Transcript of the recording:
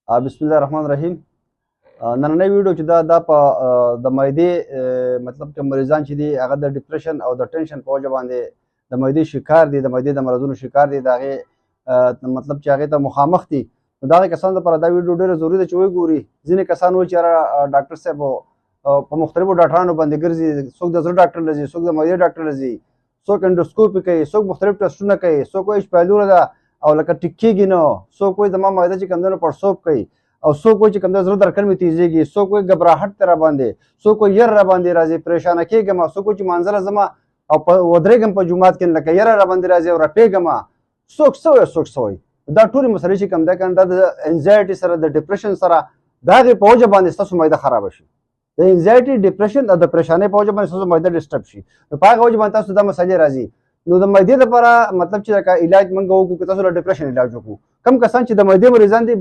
بسم الله الرحمن الرحیم. نننۍ ویډیو چې دا په د معدې مطلب چې مریضان چې دي هغه د ډیپریشن او د ټینشن په وجه باندې د معدې شکار دي، د معدې د مرضونو شکار دي، د هغې مطلب چې هغې ته مخامخ دي، نو د هغې کسانو لپاره دا ویډیو ډېره ضروري ده چې وګوري. ځینې کسان وایي چې یاره ډاکټر صاحب په مختلفو ډاکټرانو باندې ګرځي، څوک د زړه ډاکټر له ځي، څوک د معدې ډاکټر له ځي، څوک انډوسکوپي کوي، څوک مختلف ټسټونه کوي، څوک وایي چې پیلوره ده او لکه ټیک کېږي نه، څوک وایي زما معده چې کوم دی نو پړسوب کوي، او څوک وایي چې کوم دی زړه درکړ مې تیزېږي، څوک وایي ګبراهټ دی راباندې، څوک وایي ير راباندې راځي پریشانه کېږم، څوک وایي چې مانځله ځمه او ودرېږم په جومات کې لکه یره راباندې راځي او رپېږم، څوک څه وایي څوک څه وایي. دا ټولې مسلې چې کوم دی که دا د انزایټي سره د ډپریشن سره د هغې په وجه باندې ستاسو معده خرابه شي، د انزایټي ډپریشن او د پریشانۍ په وجه باندې ستاسو معده ډسټرب شي، نو په هغه وجه باندې تاسو دا مسلې راځي. نو د معدې لپاره مطلب چې لکه علاج موږ وکړو که تاسو له ډپریشن علاج وکړو. کوم کسان چې د معدې مریضان دي